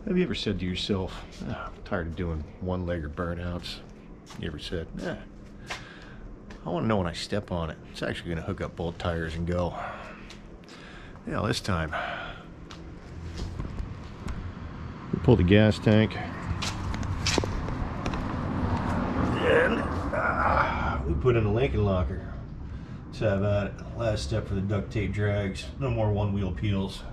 Have you ever said to yourself, "I'm tired of doing one-legger burnouts"? You ever said, I want to know when I step on it, it's actually going to hook up both tires and go. Yeah, this time, we pull the gas tank, and we put in a Lincoln locker. Let's have at it. Last step for the duct tape drags. No more one-wheel peels.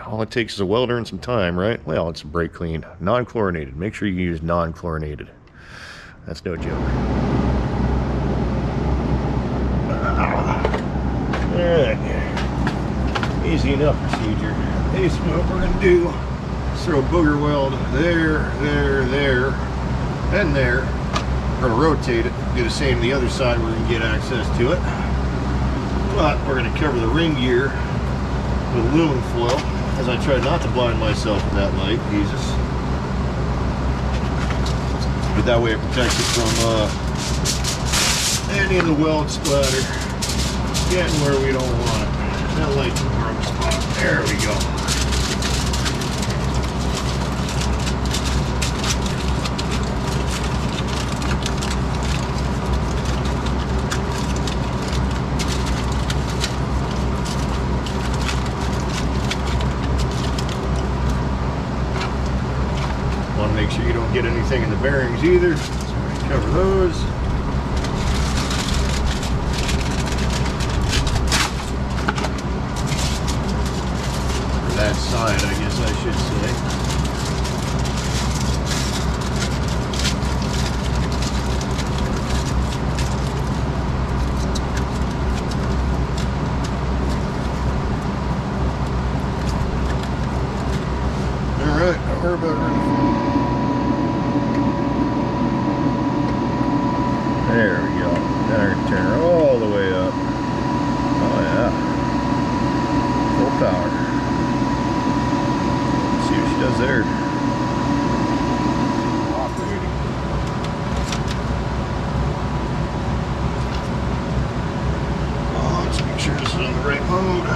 All it takes is a welder and some time, right? Well, it's a brake clean, non-chlorinated. Make sure you use non-chlorinated. That's no joke. Alright. Easy enough procedure. Basically what we're going to do is throw a booger weld there, and there. We're going to rotate it, do the same to the other side where we can get access to it. But we're going to cover the ring gear with aluminum foil, as I try not to blind myself with that light, Jesus. But that way it protects it from any of the weld splatter getting where we don't want it. That light's in the wrong spot. There we go. Make sure you don't get anything in the bearings either. So we cover those. Or that side, I guess I should say. All right, we're about ready. There we go. Now we're going to turn her all the way up. Oh yeah. Full power. Let's see what she does there. Operating. Oh, let's make sure this is on the right mode.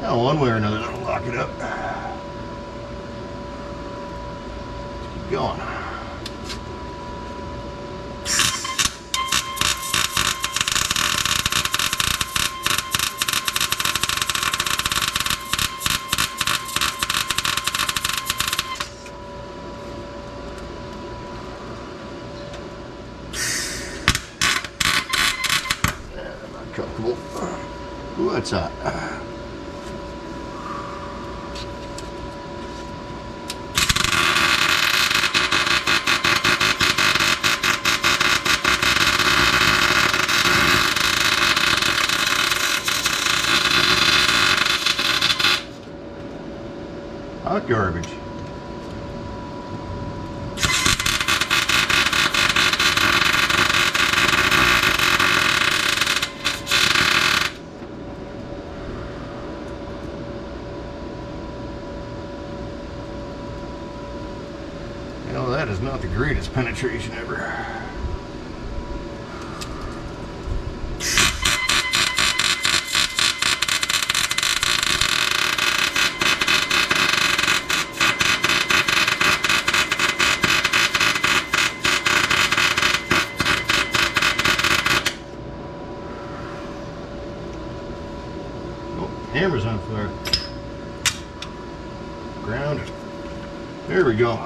Now, one way or another, that'll lock it up. Let's keep going. I'm not comfortable. Ooh, that's hot. Hot garbage. You know, that is not the greatest penetration ever. Hammer's on fire. Ground. There we go.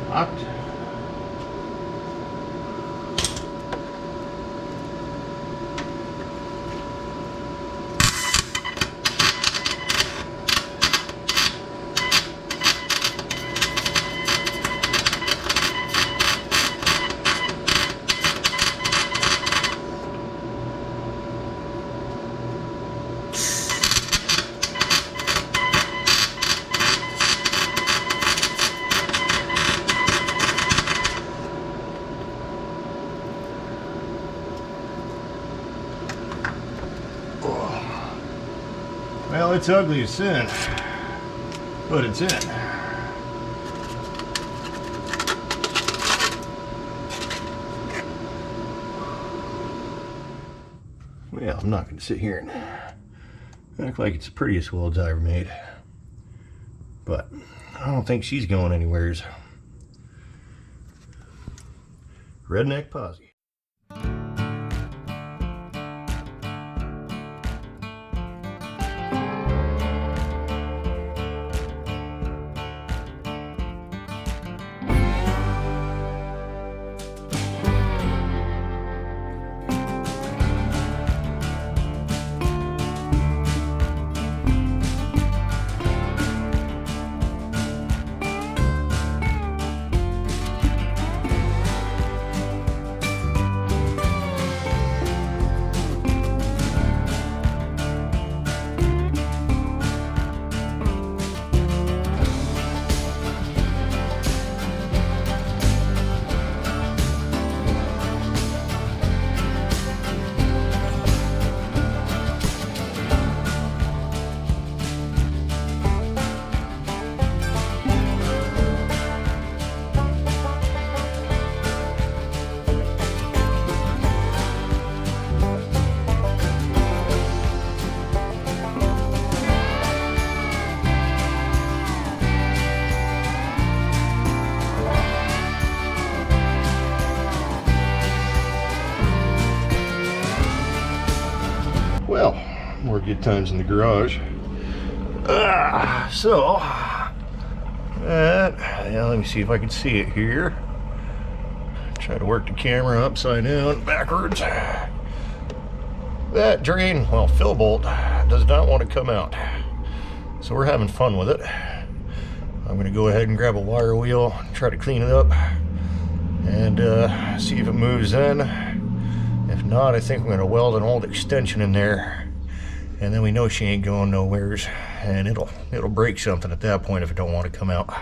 Locked. Well, it's ugly as sin, but it's in. Well, I'm not going to sit here and act like it's the prettiest welds I ever made, but I don't think she's going anywheres. Redneck Posse. Well, more good times in the garage. Yeah, let me see if I can see it here. Try to work the camera upside down, backwards. That drain, well, fill bolt does not want to come out. So we're having fun with it. I'm gonna go ahead and grab a wire wheel, try to clean it up, and see if it moves in. If not, I think I'm gonna weld an old extension in there, and then we know she ain't going nowheres, and it'll break something at that point if it don't want to come out.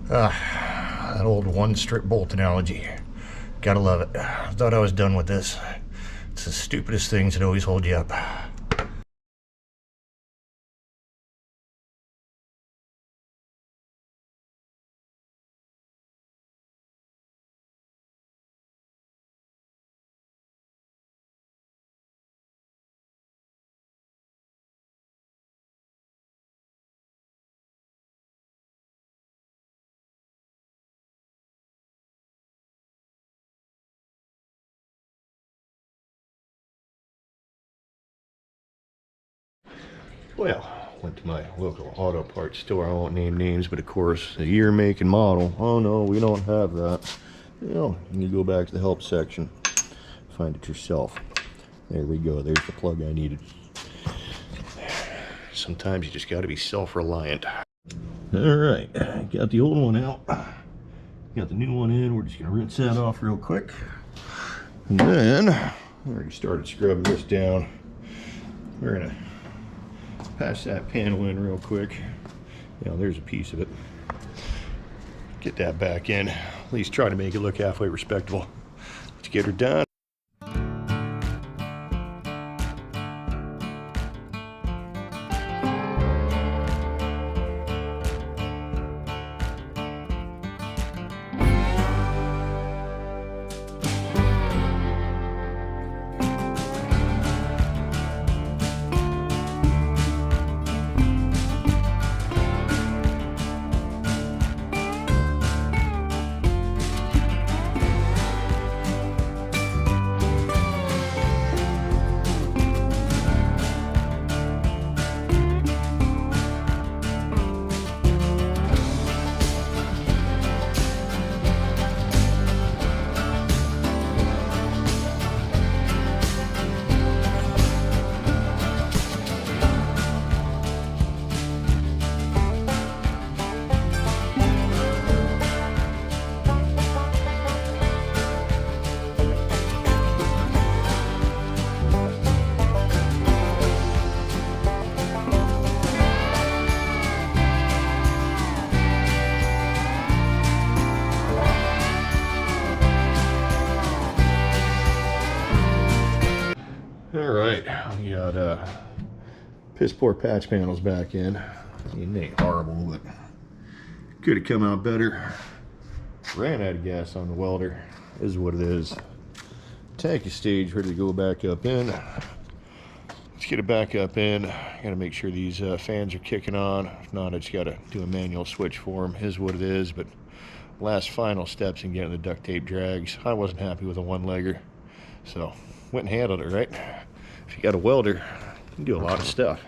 That old one strip bolt analogy. Gotta love it. I thought I was done with this. It's the stupidest things that always hold you up. Well, went to my local auto parts store. I won't name names, but of course, the year, make, and model. Oh no, we don't have that. You know, you go back to the help section, find it yourself. There we go. There's the plug I needed. Sometimes you just got to be self-reliant. All right, got the old one out. Got the new one in. We're just gonna rinse that off real quick, and then I already started scrubbing this down. We're gonna patch that panel in real quick. You know, there's a piece of it. Get that back in. At least try to make it look halfway respectable. Let's get her done. got piss poor patch panels back in. I mean, they ain't horrible, but could have come out better. Ran out of gas on the welder. Is what it is. Tank is staged, ready to go back up in. Let's get it back up in. Got to make sure these fans are kicking on. If not, I just got to do a manual switch for them. Is what it is. But last final steps in getting the duct tape drags. I wasn't happy with a one-legger, so went and handled it, right? If you got a welder, you can do a lot of stuff.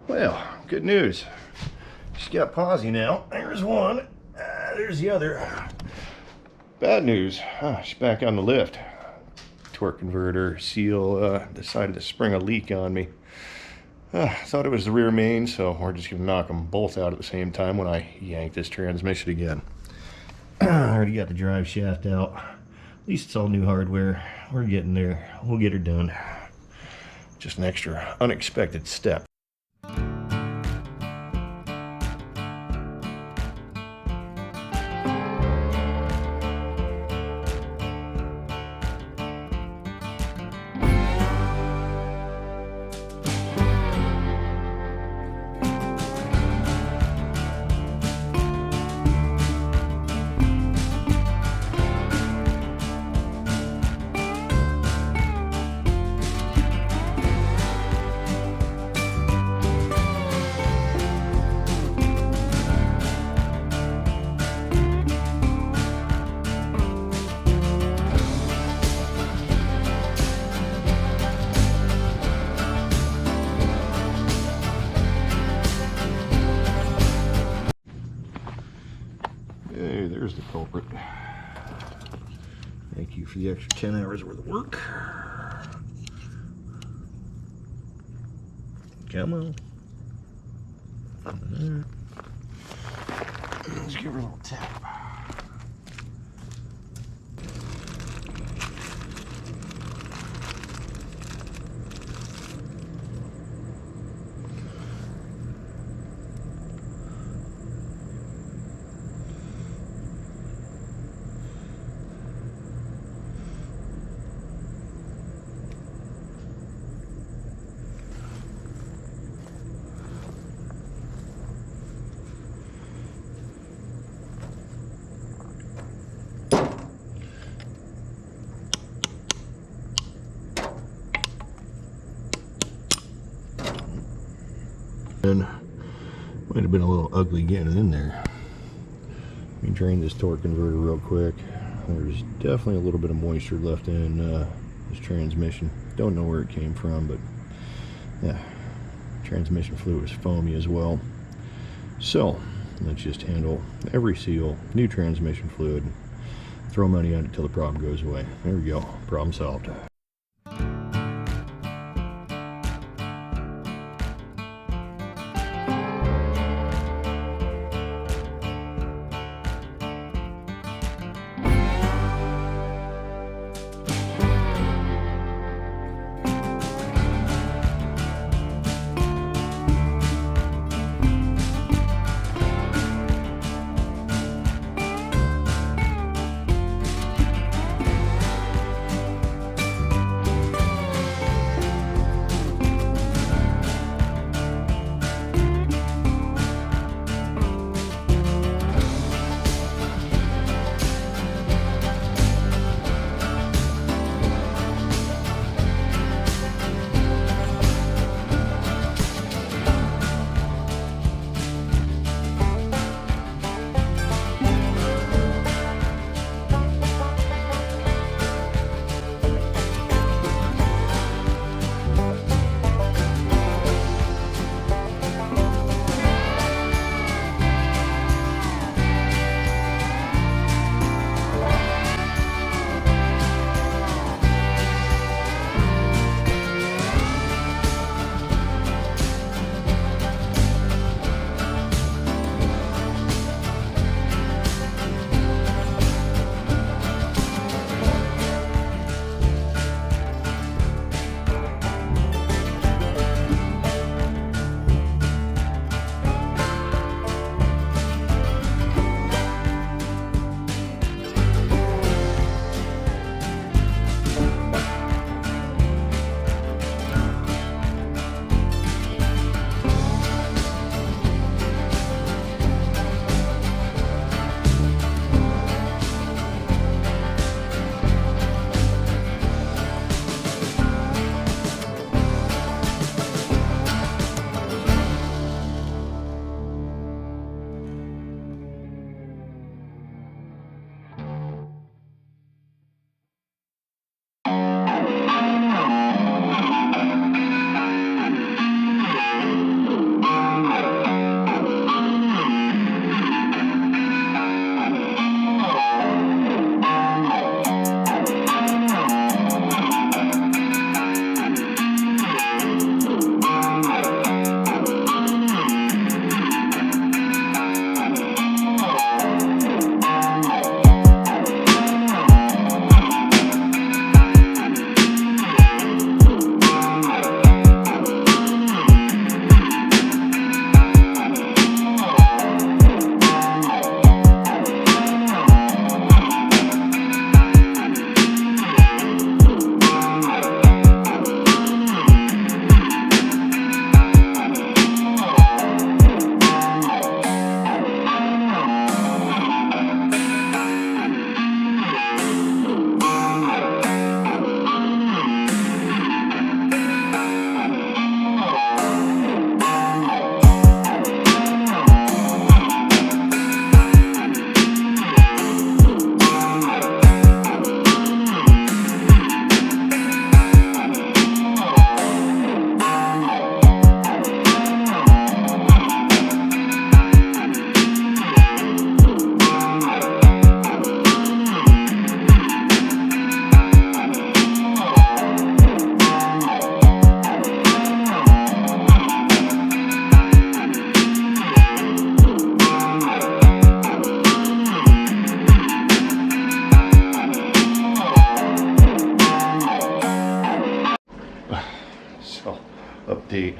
Well, good news. She's got posi now. There's one. There's the other. Bad news. She's back on the lift. Torque converter seal decided to spring a leak on me. Thought it was the rear main, so we're just going to knock them both out at the same time when I yank this transmission again. I already got the drive shaft out. At least it's all new hardware. We're getting there. We'll get her done. Just an extra unexpected step. Hey, there's the culprit. Thank you for the extra 10 hours worth of work. Come on. Let's give her a little tap. And might have been a little ugly getting it in there. Let me drain this torque converter real quick. There's definitely a little bit of moisture left in this transmission. Don't know where it came from, but yeah, transmission fluid is foamy as well. So let's just handle every seal, new transmission fluid, throw money on it till the problem goes away. There we go, problem solved.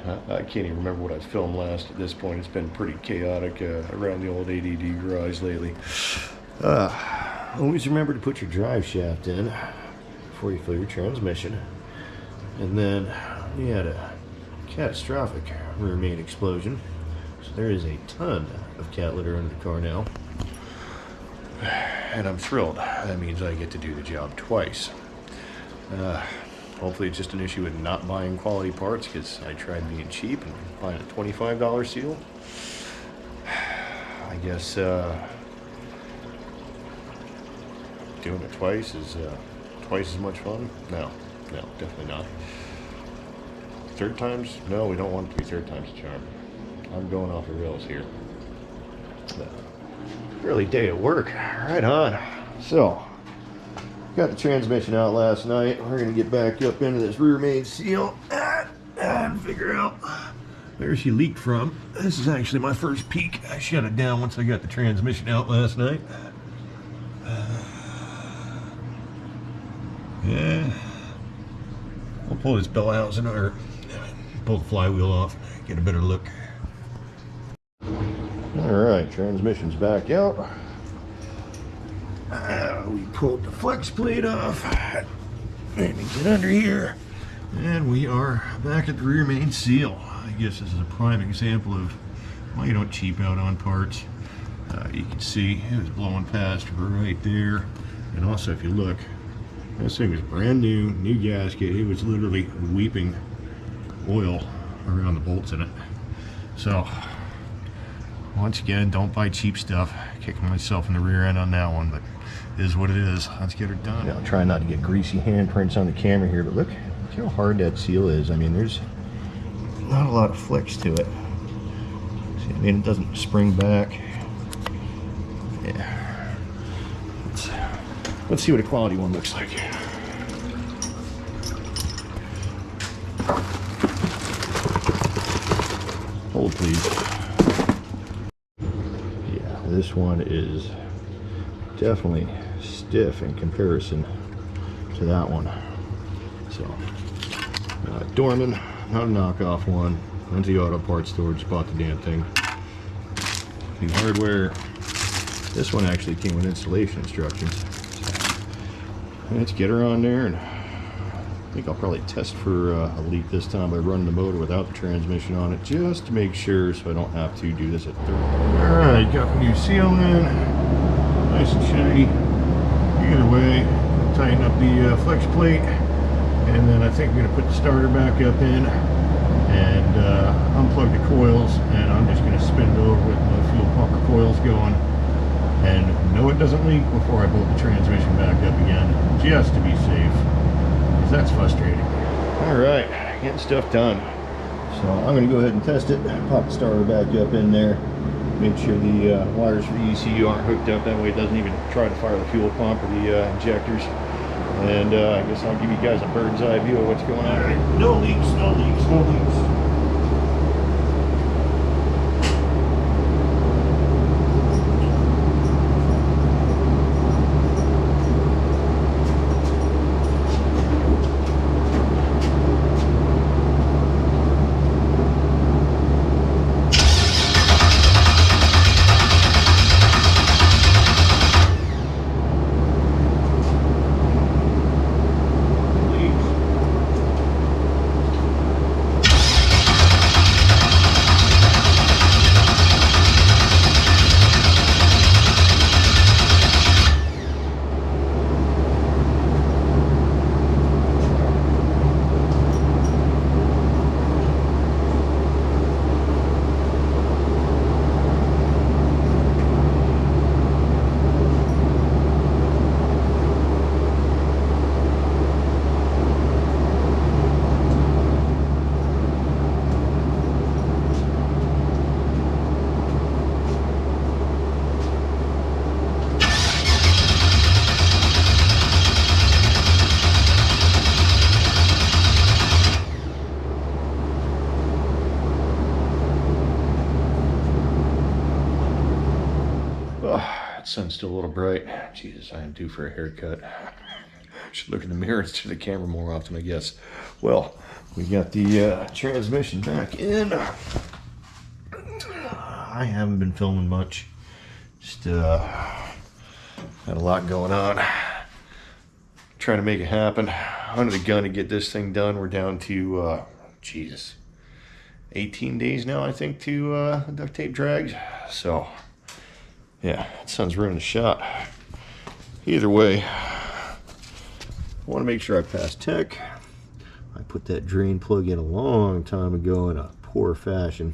I can't even remember what I filmed last at this point. It's been pretty chaotic around the old A.D.D.Garage lately. Always remember to put your drive shaft in before you fill your transmission. And then we had a catastrophic rear main explosion. So there is a ton of cat litter under the car now. And I'm thrilled. That means I get to do the job twice. Hopefully it's just an issue with not buying quality parts, because I tried being cheap and buying a $25 seal. I guess doing it twice is twice as much fun? No, definitely not. Third times? No, we don't want it to be third time's a charm. I'm going off the rails here. Early day at work, right on. So, got the transmission out last night. We're gonna get back up into this rear main seal and figure out where she leaked from. This is actually my first peek. I shut it down once I got the transmission out last night. Yeah, we'll pull this bell housing or pull the flywheel off, get a better look. Alright, transmission's back out. We pulled the flex plate off. Let me get under here. And we are back at the rear main seal. I guess this is a prime example of why you don't cheap out on parts. You can see it was blowing past right there. And also, if you look, this thing was brand new gasket. It was literally weeping oil around the bolts in it. So, once again, don't buy cheap stuff. Kicking myself in the rear end on that one, but it is what it is. Let's get her done. Now, try not to get greasy handprints on the camera here, but look how hard that seal is. I mean, there's not a lot of flex to it. See, I mean, it doesn't spring back. Yeah. Let's see what a quality one looks like. Hold, please. Yeah, this one is definitely stiff in comparison to that one. So, Dorman, not a knockoff one. Went to the auto parts store, just bought the damn thing. New hardware. This one actually came with installation instructions. So, let's get her on there, and I think I'll probably test for a leak this time by running the motor without the transmission on it, just to make sure, so I don't have to do this at third. Alright, got the new seal in. Nice and shiny. Either way, tighten up the flex plate, and then I think I'm going to put the starter back up in and unplug the coils, and I'm just going to spin it over with the fuel pumper coils going, and no, it doesn't leak before I bolt the transmission back up again, just to be safe, because that's frustrating. Alright, getting stuff done. So I'm going to go ahead and test it, pop the starter back up in there. Make sure the wires for the ECU aren't hooked up, that way it doesn't even try to fire the fuel pump or the injectors. And I guess I'll give you guys a bird's eye view of what's going on here. No leaks, no leaks, no leaks. Sun's still a little bright. Jesus, I am due for a haircut. should look in the mirror instead of the camera more often, I guess. Well, we got the transmission back in. I haven't been filming much. Just had a lot going on. Trying to make it happen. Under the gun to get this thing done. We're down to, Jesus, 18 days now, I think, to duct tape drags. So, yeah, that sun's ruining the shot. Either way, I want to make sure I pass tech. I put that drain plug in a long time ago in a poor fashion.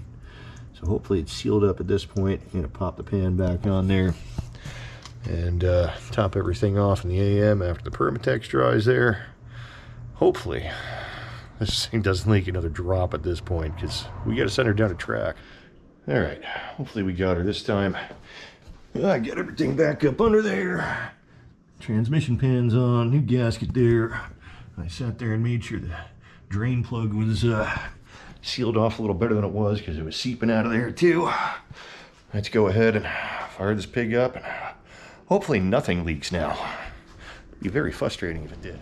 So hopefully it's sealed up at this point. I'm going to pop the pan back on there and top everything off in the AM after the Permatex dries there. Hopefully this thing doesn't leak another drop at this point, because we got to send her down a track. All right, hopefully we got her this time. I got everything back up under there. Transmission pan's on, new gasket there. I sat there and made sure the drain plug was sealed off a little better than it was, because it was seeping out of there too. Let's go ahead and fire this pig up, and hopefully nothing leaks now. It'd be very frustrating if it did.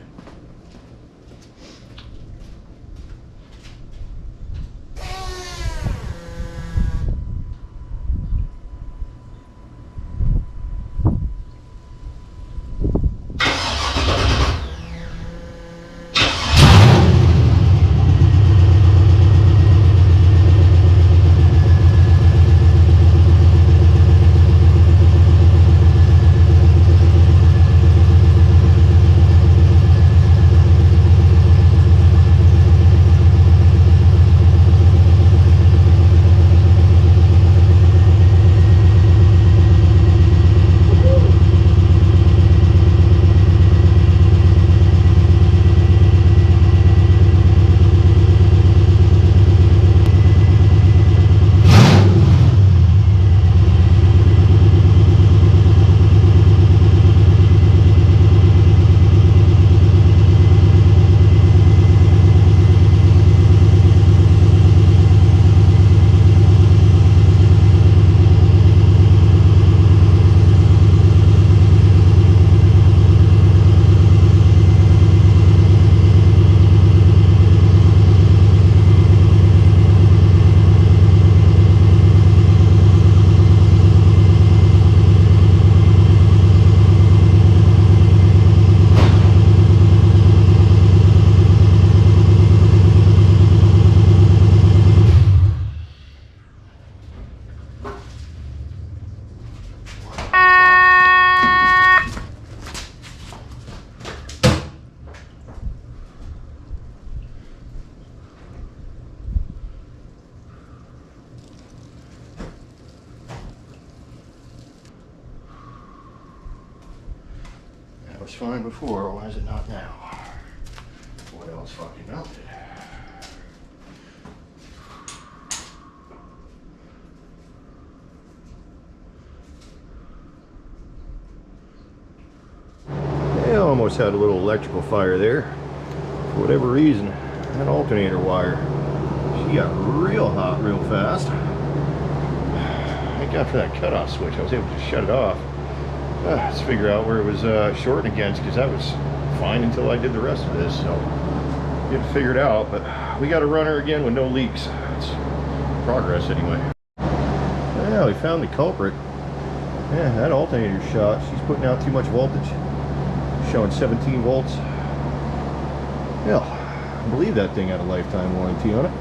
That was fine before, why is it not now? What else fucking melted? I almost had a little electrical fire there. For whatever reason, that alternator wire, she got real hot real fast. Thank God for that cutoff switch. I was able to shut it off. Let's figure out where it was shorting against, because that was fine until I did the rest of this. So get it figured out, but we got a runner again with no leaks. It's progress anyway. Yeah, we found the culprit. Yeah, that alternator shot. She's putting out too much voltage. Showing 17 volts. Yeah, I believe that thing had a lifetime warranty on it.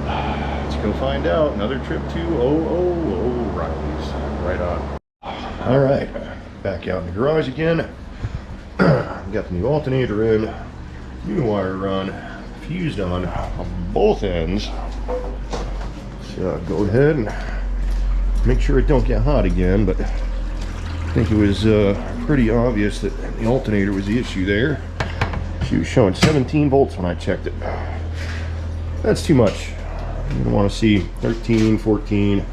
Let's go find out. Another trip to O'Reilly's. Right on. All right, back out in the garage again. Got the new alternator in, new wire run, fused on both ends. So go ahead and make sure it don't get hot again, but I think it was pretty obvious that the alternator was the issue there. She was showing 17 volts when I checked it. That's too much. You want to see 13, 14.